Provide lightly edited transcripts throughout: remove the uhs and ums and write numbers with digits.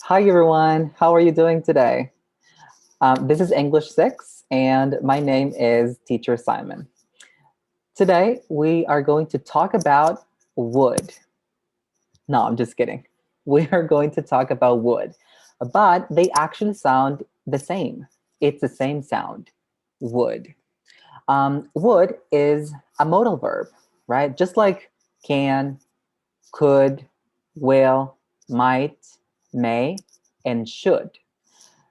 Hi everyone, how are you doing today? This is English 6 and my name is Teacher Simon. Today we are going to talk about wood. No, I'm just kidding. We are going to talk about wood, but they actually sound the same. It's the same sound, would. Would is a modal verb, right? Just like can, could, will, might, may, and should.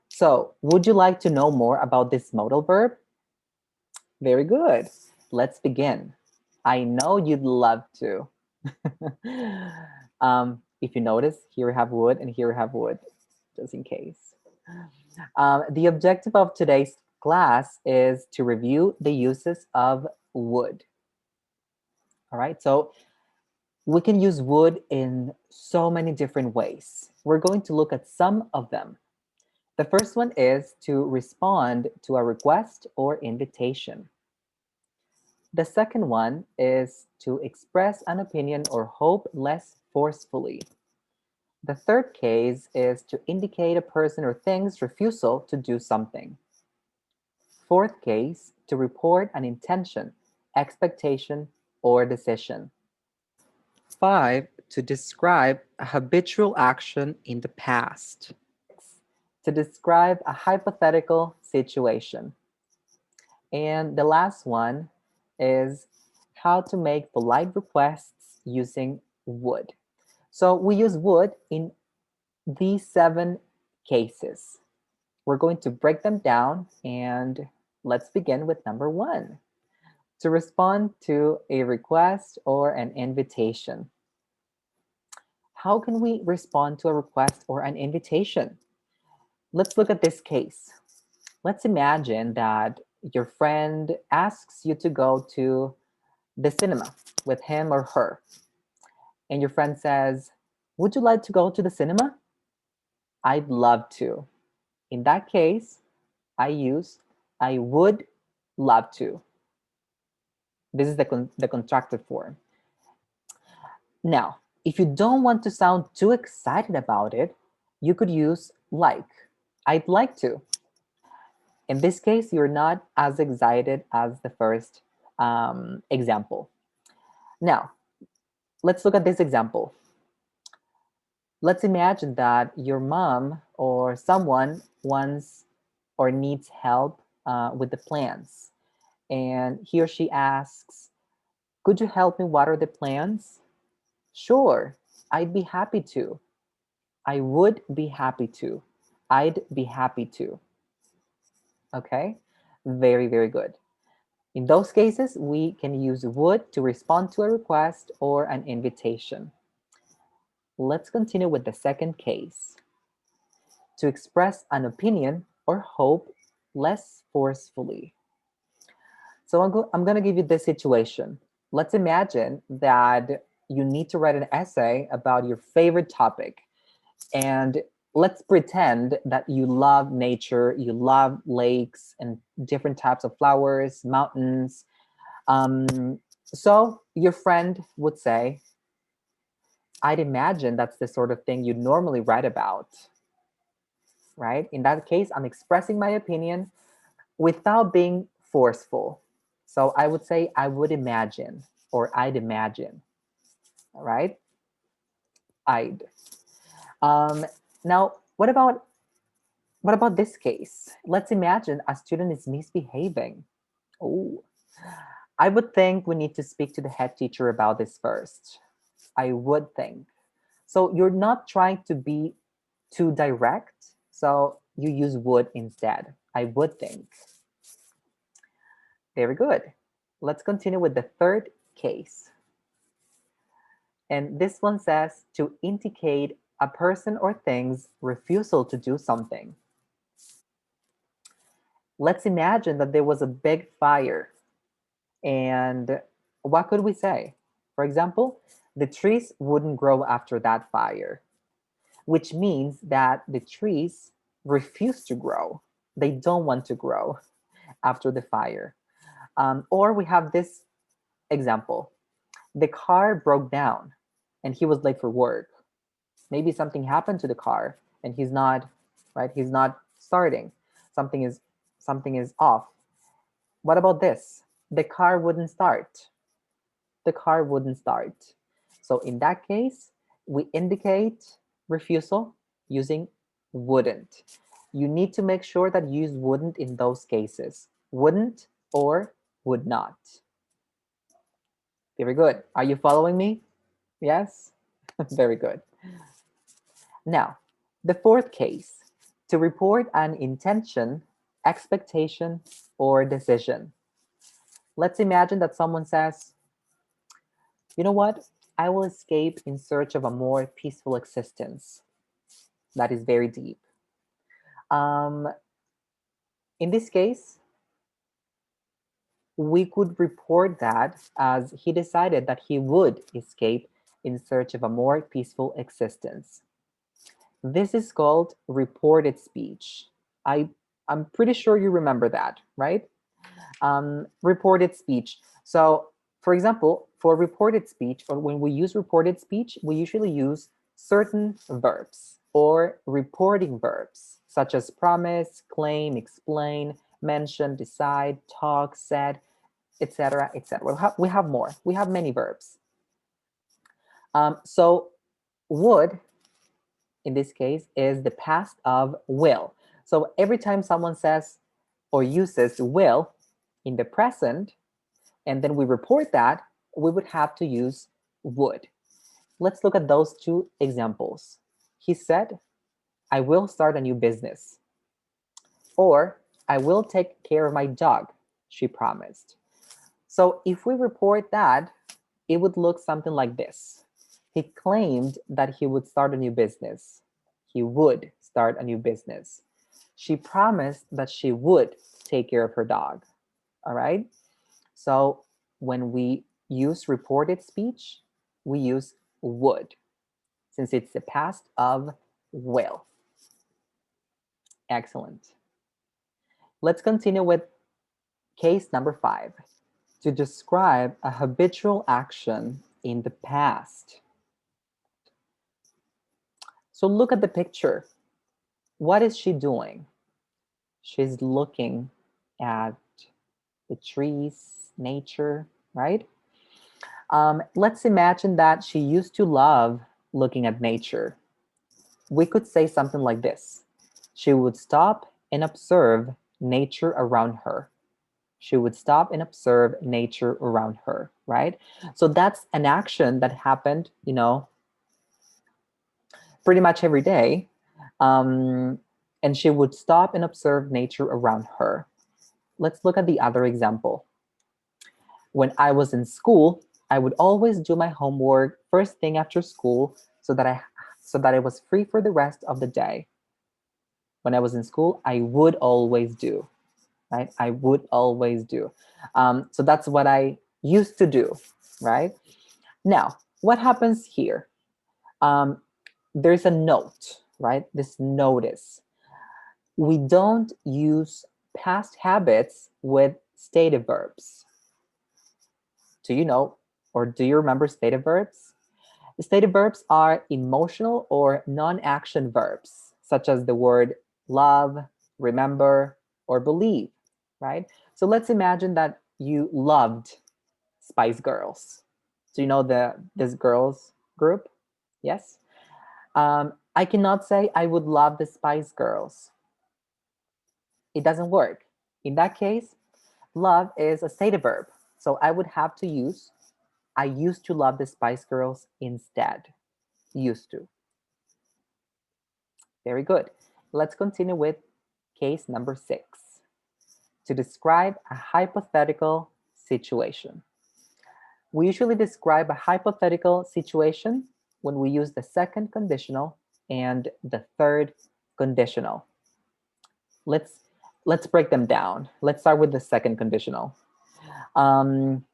So, would you like to know more about this modal verb? Very good. Let's begin. I know you'd love to. If you notice, here we have would and here we have would, just in case. The objective of today's class is to review the uses of would. All right, so we can use would in so many different ways. We're going to look at some of them. The first one is to respond to a request or invitation. The second one is to express an opinion or hope less forcefully. The third case is to indicate a person or thing's refusal to do something. Fourth case, to report an intention, expectation, or decision. 5, to describe a habitual action in the past. 6, to describe a hypothetical situation. And the last one is how to make polite requests using would. So we use would in these 7 cases. We're going to break them down and let's begin with number 1. To respond to a request or an invitation. How can we respond to a request or an invitation? Let's look at this case. Let's imagine that your friend asks you to go to the cinema with him or her. And your friend says, would you like to go to the cinema? I'd love to. In that case, I use I would love to. This is the contracted form. Now, if you don't want to sound too excited about it, you could use like. I'd like to. In this case, you're not as excited as the first example. Now, let's look at this example. Let's imagine that your mom or someone wants or needs help with the plants. And he or she asks, could you help me water the plants? Sure, I'd be happy to. I would be happy to. I'd be happy to. Okay, very, very good. In those cases, we can use would to respond to a request or an invitation. Let's continue with the second case. To express an opinion or hope less forcefully. So I'm going to give you this situation. Let's imagine that you need to write an essay about your favorite topic. And let's pretend that you love nature, you love lakes and different types of flowers, mountains. So your friend would say, I'd imagine that's the sort of thing you normally write about, right? In that case, I'm expressing my opinion without being forceful. So I would say, I would imagine, or I'd imagine, all right? I'd. Um, Now, what about this case? Let's imagine a student is misbehaving. Oh, I would think we need to speak to the head teacher about this first. I would think. So you're not trying to be too direct, so you use would instead. I would think. Very good. Let's continue with the third case. And this one says to indicate a person or thing's refusal to do something. Let's imagine that there was a big fire. And what could we say? For example, the trees wouldn't grow after that fire, which means that the trees refuse to grow. They don't want to grow after the fire. Or we have this example. The car broke down and he was late for work. Maybe something happened to the car and he's not, right? He's not starting. Something is something is off. What about this? The car wouldn't start. The car wouldn't start. So in that case, we indicate refusal using wouldn't. You need to make sure that you use wouldn't in those cases. Wouldn't or would not. Very good. Are you following me? Yes? Very good. Now, the fourth case, to report an intention, expectation, or decision. Let's imagine that someone says, you know what? I will escape in search of a more peaceful existence. That is very deep. Um, in this case, we could report that as he decided that he would escape in search of a more peaceful existence. This is called reported speech. I, I'm pretty sure you remember that, right? Reported speech. So, for example, for reported speech, or when we use reported speech, we usually use certain verbs or reporting verbs, such as promise, claim, explain, mention, decide, talk, said, etc., etc. We have more. We have many verbs. So, would in this case is the past of will. So every time someone says or uses will in the present, and then we report that, we would have to use would. Let's look at those two examples. He said, I will start a new business. Or, I will take care of my dog, she promised. So if we report that, it would look something like this. He claimed that he would start a new business. He would start a new business. She promised that she would take care of her dog. All right? So when we use reported speech, we use would, since it's the past of will. Excellent. Let's continue with case number 5. To describe a habitual action in the past. So look at the picture. What is she doing? She's looking at the trees, nature, right? Let's imagine that she used to love looking at nature. We could say something like this. She would stop and observe nature around her. She would stop and observe nature around her, right? So that's an action that happened, pretty much every day. Um, and she would stop and observe nature around her. Let's look at the other example. When I was in school, I would always do my homework first thing after school so that I was free for the rest of the day. When I was in school, I would always do, right? I would always do. So that's what I used to do, right? Now, what happens here? Um, there's a note, right? This notice. We don't use past habits with stative verbs. Do you know or do you remember stative verbs? Stative verbs are emotional or non-action verbs, such as the word love, remember, or believe, right? So let's imagine that you loved Spice Girls. So you know this girls group? Yes? I cannot say I would love the Spice Girls. It doesn't work. In that case, love is a stative verb. So I would have to use I used to love the Spice Girls instead. Used to. Very good. Let's continue with case number 6. To describe a hypothetical situation. We usually describe a hypothetical situation when we use the second conditional and the third conditional. Let's let's break them down. Let's start with the second conditional. Um,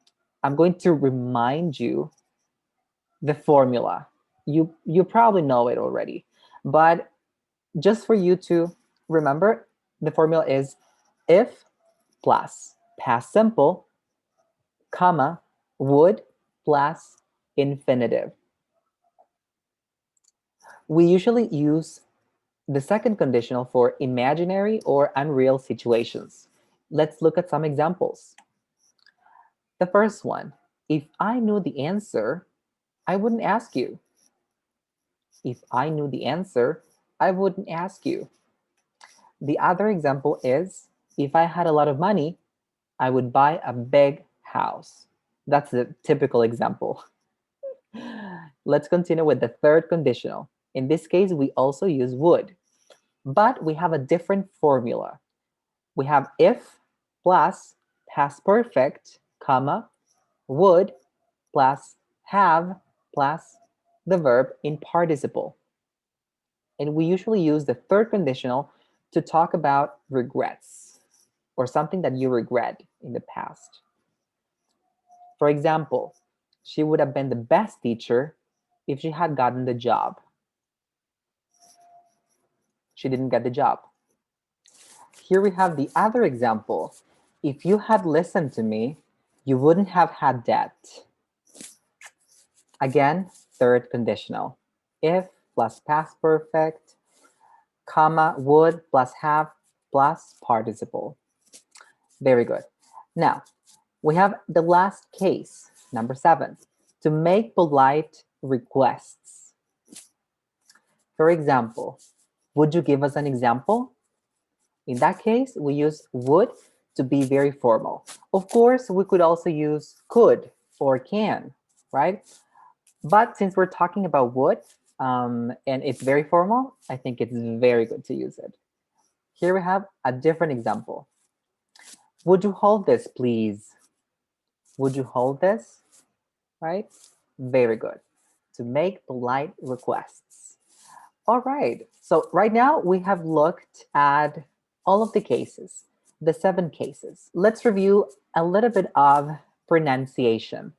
I'm going to remind you the formula. You probably know it already, but just for you to remember, the formula is if plus past simple, comma, would plus infinitive. We usually use The second conditional for imaginary or unreal situations. Let's look at some examples. The first one, if I knew the answer, I wouldn't ask you. If I knew the answer, I wouldn't ask you. The other example is, if I had a lot of money, I would buy a big house. That's the typical example. Let's continue with the third conditional. In this case, we also use would, but we have a different formula. We have if plus past perfect, comma, would plus have plus the verb in participle. And we usually use the third conditional to talk about regrets or something that you regret in the past. For example, she would have been the best teacher if she had gotten the job. She didn't get the job. Here we have the other example. If you had listened to me, you wouldn't have had that. Again, third conditional. If plus past perfect, comma, would plus have plus participle. Very good. Now, we have the last case, number 7, to make polite requests. For example, would you give us an example? In that case, we use would to be very formal. Of course, we could also use could or can, right? But since we're talking about would, and it's very formal, I think it's very good to use it. Here we have a different example. Would you hold this, please? Would you hold this? Right? Very good. To make polite requests. All right. So right now we have looked at all of the cases, the 7 cases. Let's review a little bit of pronunciation.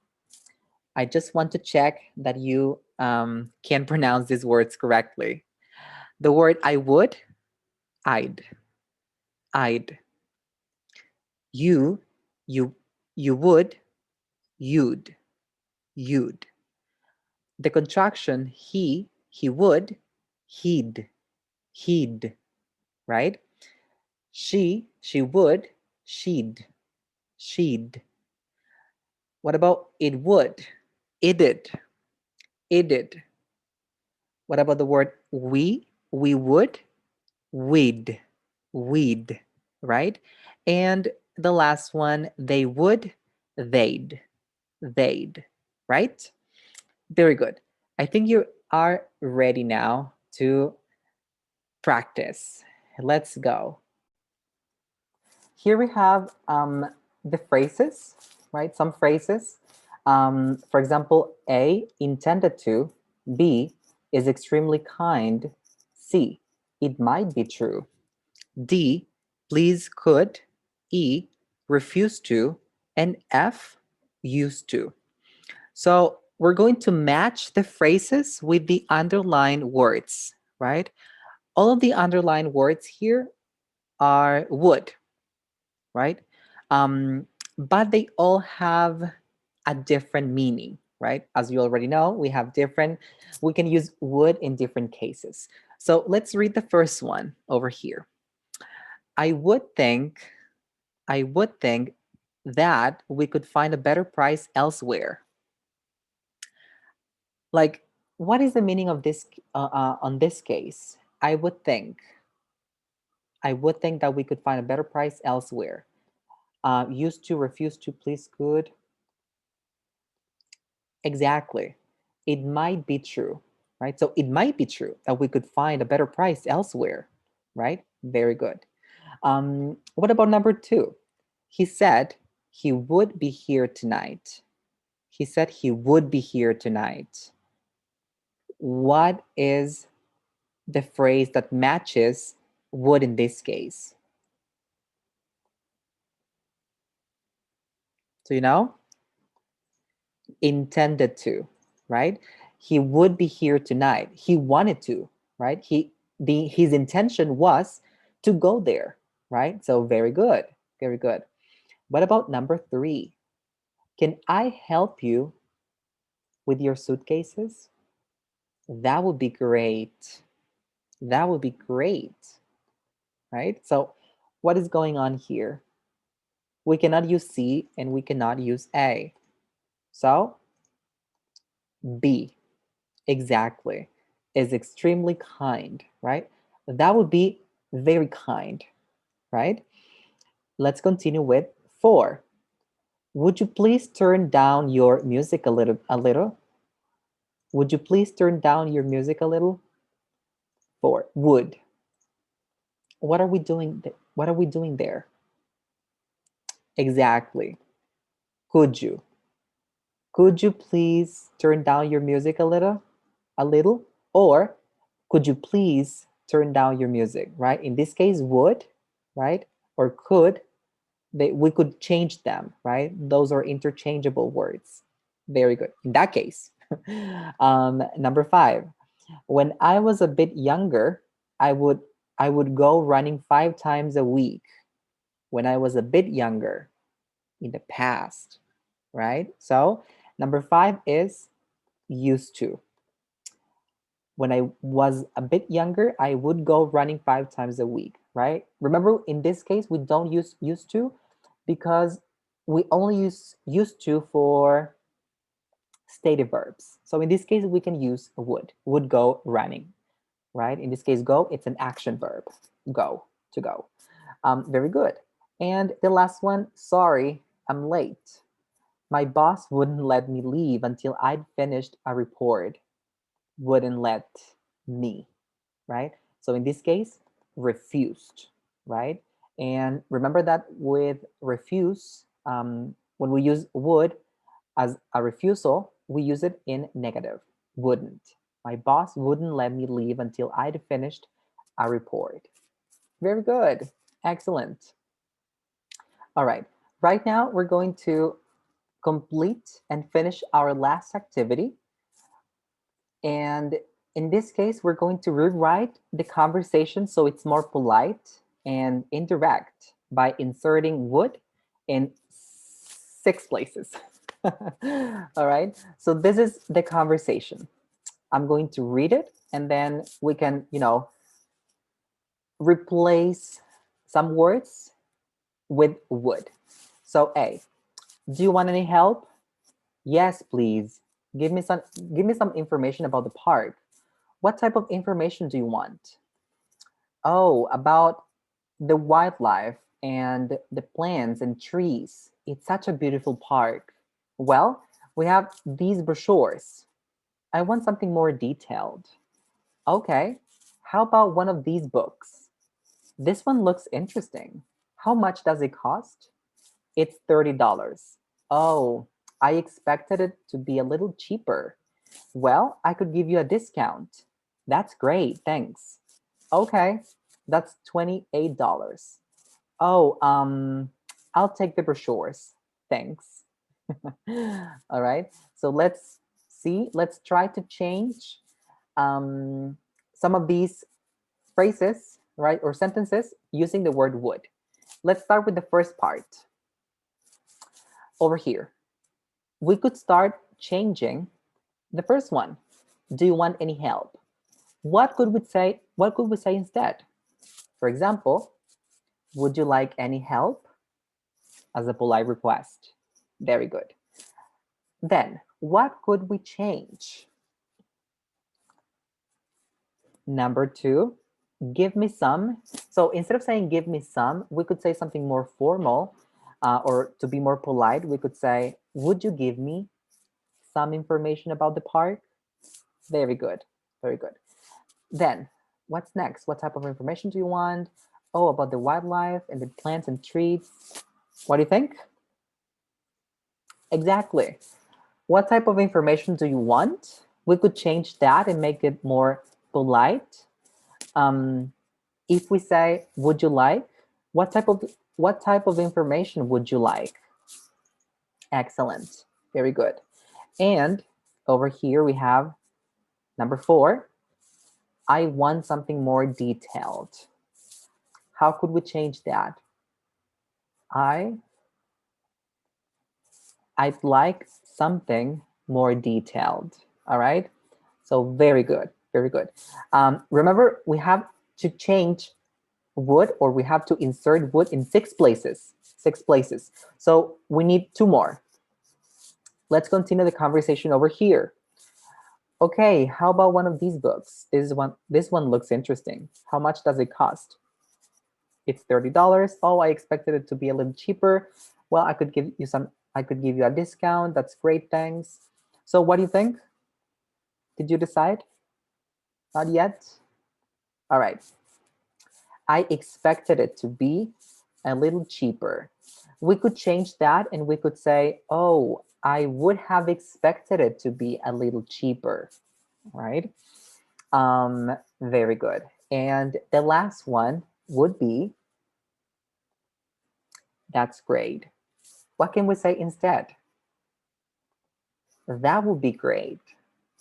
I just want to check that you can pronounce these words correctly. The word I would, I'd. I'd. You, you, you would, you'd. You'd. The contraction he would, he'd, right? She would, she'd. What about it would? It'd, it'd. What about the word we would, we'd, right? And the last one, they would, they'd, right? Very good. I think you are ready now to practice. Let's go. Here we have the phrases, right? Some phrases. For example, A, intended to. B, is extremely kind. C, it might be true. D, please could. E, refuse to. And F, used to. So we're going to match the phrases with the underlined words, right? All of the underlined words here are would, right? But they all have a different meaning, right? As you already know, we can use would in different cases. So let's read the first one over here. I would think, I would think that we could find a better price elsewhere. Like, what is the meaning of this on this case? I would think that we could find a better price elsewhere. Used to, refuse to, please could. Exactly. It might be true, right? So it might be true that we could find a better price elsewhere, right? Very good. What about number 2? He said he would be here tonight. He said he would be here tonight. What is the phrase that matches would in this case? So you know? Intended to, right? He would be here tonight. He wanted to, right? His intention was to go there, right? So very good. Very good. What about number 3? Can I help you with your suitcases? That would be great. That would be great, right? So what is going on here? We cannot use C and we cannot use A. So B, exactly, is extremely kind, right? That would be very kind, right? Let's continue with 4. Would you please turn down your music a little, a little? Would you please turn down your music a little? 4. Would. What are we doing? What are we doing there? Exactly. Could you? Could you please turn down your music a little? A little? Or could you please turn down your music, right? In this case, would, right? Or could, we could change them, right? Those are interchangeable words. Very good. In that case, number 5. When I was a bit younger, I would I would go running 5 times a week. When I was a bit younger, in the past, right? So number 5 is used to. When I was a bit younger, I would go running 5 times a week, right? Remember, in this case, we don't use used to because we only use used to for stative verbs. So in this case, we can use would go running, right? In this case, go, it's an action verb, go, to go. Very good. And the last one, sorry, I'm late. My boss wouldn't let me leave until I'd finished a report. Wouldn't let me, right? So in this case, refused, right? And remember that with refuse, when we use would as a refusal, we use it in negative. Wouldn't. My boss wouldn't let me leave until I'd finished a report. Very good. Excellent. All right. Right now, we're going to complete and finish our last activity. And in this case, we're going to rewrite the conversation so it's more polite and indirect by inserting would in 6 places. All right. So this is the conversation. I'm going to read it and then we can, replace some words with would. So A, do you want any help? Yes, please. Give me some give me some information about the park. What type of information do you want? Oh, about the wildlife and the plants and trees. It's such a beautiful park. Well, we have these brochures. I want something more detailed. Okay. How about one of these books? This one looks interesting. How much does it cost? It's $30. Oh, I expected it to be a little cheaper. Well, I could give you a discount. That's great, thanks. Okay, that's $28. Oh, I'll take the brochures. Thanks. All right. So let's see. Let's try to change um, some of these phrases, right, or sentences using the word would. Let's start with the first part over here. We could start changing the first one. Do you want any help? What could we say? What could we say instead? For example, would you like any help? As a polite request. Very good. Then, what could we change? Number 2, give me some. So instead of saying give me some, we could say something more formal, or to be more polite, we could say, would you give me some information about the park? Very good. Very good. Then, what's next? What type of information do you want? Oh, about the wildlife and the plants and trees. What do you think? Exactly. What type of information do you want? We could change that and make it more polite. Um, if we say, would you like? What type of information would you like? Excellent. Very good. And over here we have number 4. I want something more detailed. How could we change that? I I'd like something more detailed. All right. So very good. Very good. Remember, we have to change wood, or we have to insert wood in 6 places. 6 places. So we need 2 more. Let's continue the conversation over here. Okay, how about one of these books? This one looks interesting. How much does it cost? It's $30. Oh, I expected it to be a little cheaper. Well, I could give you a discount. That's great, thanks. So what do you think? Did you decide? Not yet? All right. I expected it to be a little cheaper. We could change that and we could say, oh, I would have expected it to be a little cheaper, right? Very good. And the last one would be, that's great. What can we say instead? That would be great.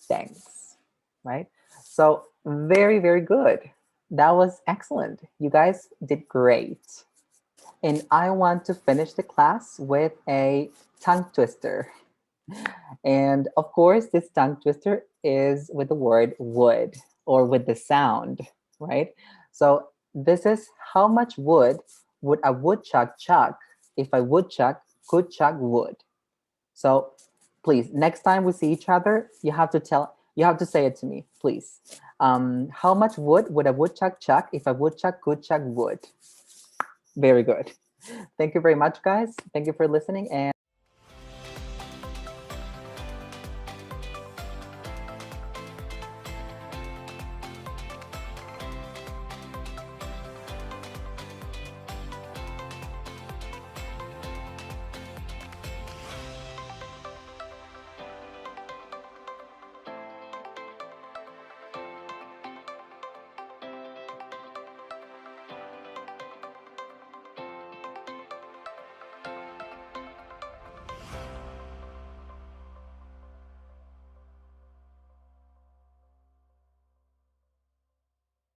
Thanks, right? So very, very good. That was excellent. You guys did great. And I want to finish the class with a tongue twister. And of course, this tongue twister is with the word wood, or with the sound, right? So this is, how much wood would a woodchuck chuck if a woodchuck could chuck wood? So please, next time we see each other, you have to say it to me, please. How much wood would a woodchuck chuck if a woodchuck could chuck wood? Very good. Thank you very much, guys. Thank you for listening. And